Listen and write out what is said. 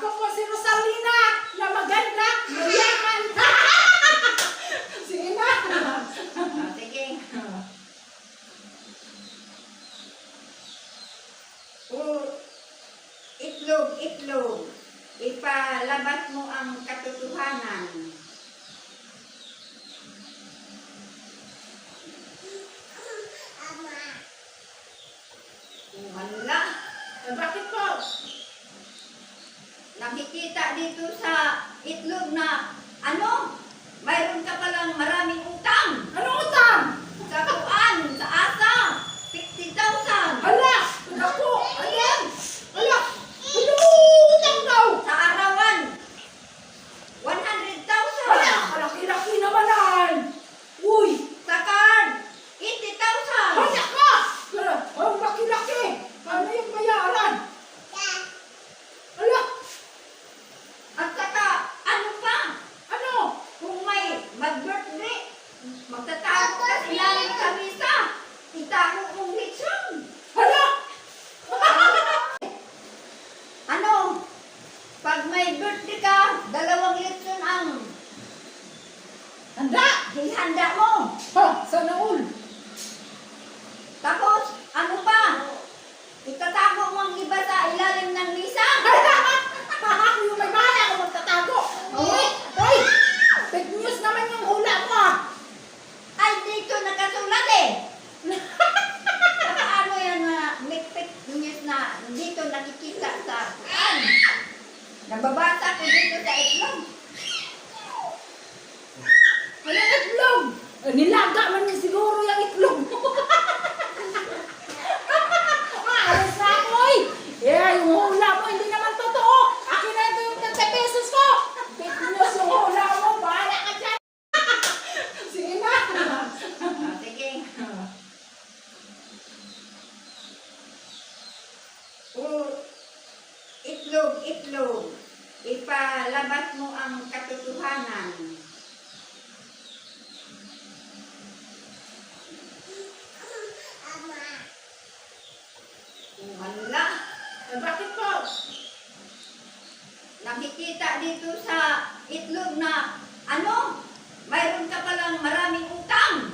Ako po si Rosalina, na maganda, mayaman. Sige na. Sige. Itlog, itlog. Ipalabas mo ang katotohanan. Wala. Bakit po? Nakikita dito sa itlog na mayroon ka palang maraming utang. Ano utang? Sa kuan, sa asa, 50,000. Hala! Ako! Ayan! Hala! Ano utang daw? Sa arawan, Hala! 100,000. Malaki-laki naman ay! Uy! Sa card, 80,000. Hala ka! Hala! Ang laki-laki! Paano yung bayaran? Hala! At saka, ano pa? Ano? Kung may mag-birthday, magtatago ka sa ilalim sa misa, itago mong lechon. Hala! Ano? Pag may birthday ka, 2 lechon ang Handa! hihanda mo. Ha! Sana all! Tapos, ano pa? Itatago mo ang iba sa ilalim ng misa. Yung may bahala ako magtatago! Uy! Uy! Fake news naman yung hula mo ah! Ay, dito nakasulat eh. Ano yan na may fake news na dito nakikita sa nababasa ko dito sa itlog. Ano itlog? Nilaga man niya siguro yung itlog mo. Alas na ako eh! Yung hula mo hindi naman totoo! Akin na ito yung 30 pesos ko! Fake news yung hula mo! Bahala ka dyan! Sige na! Sige. Itlog, itlog. Ipalabas mo ang katotohanan. Wala. Bakit po? Nakikita dito sa itlog na mayroon ka palang maraming utang.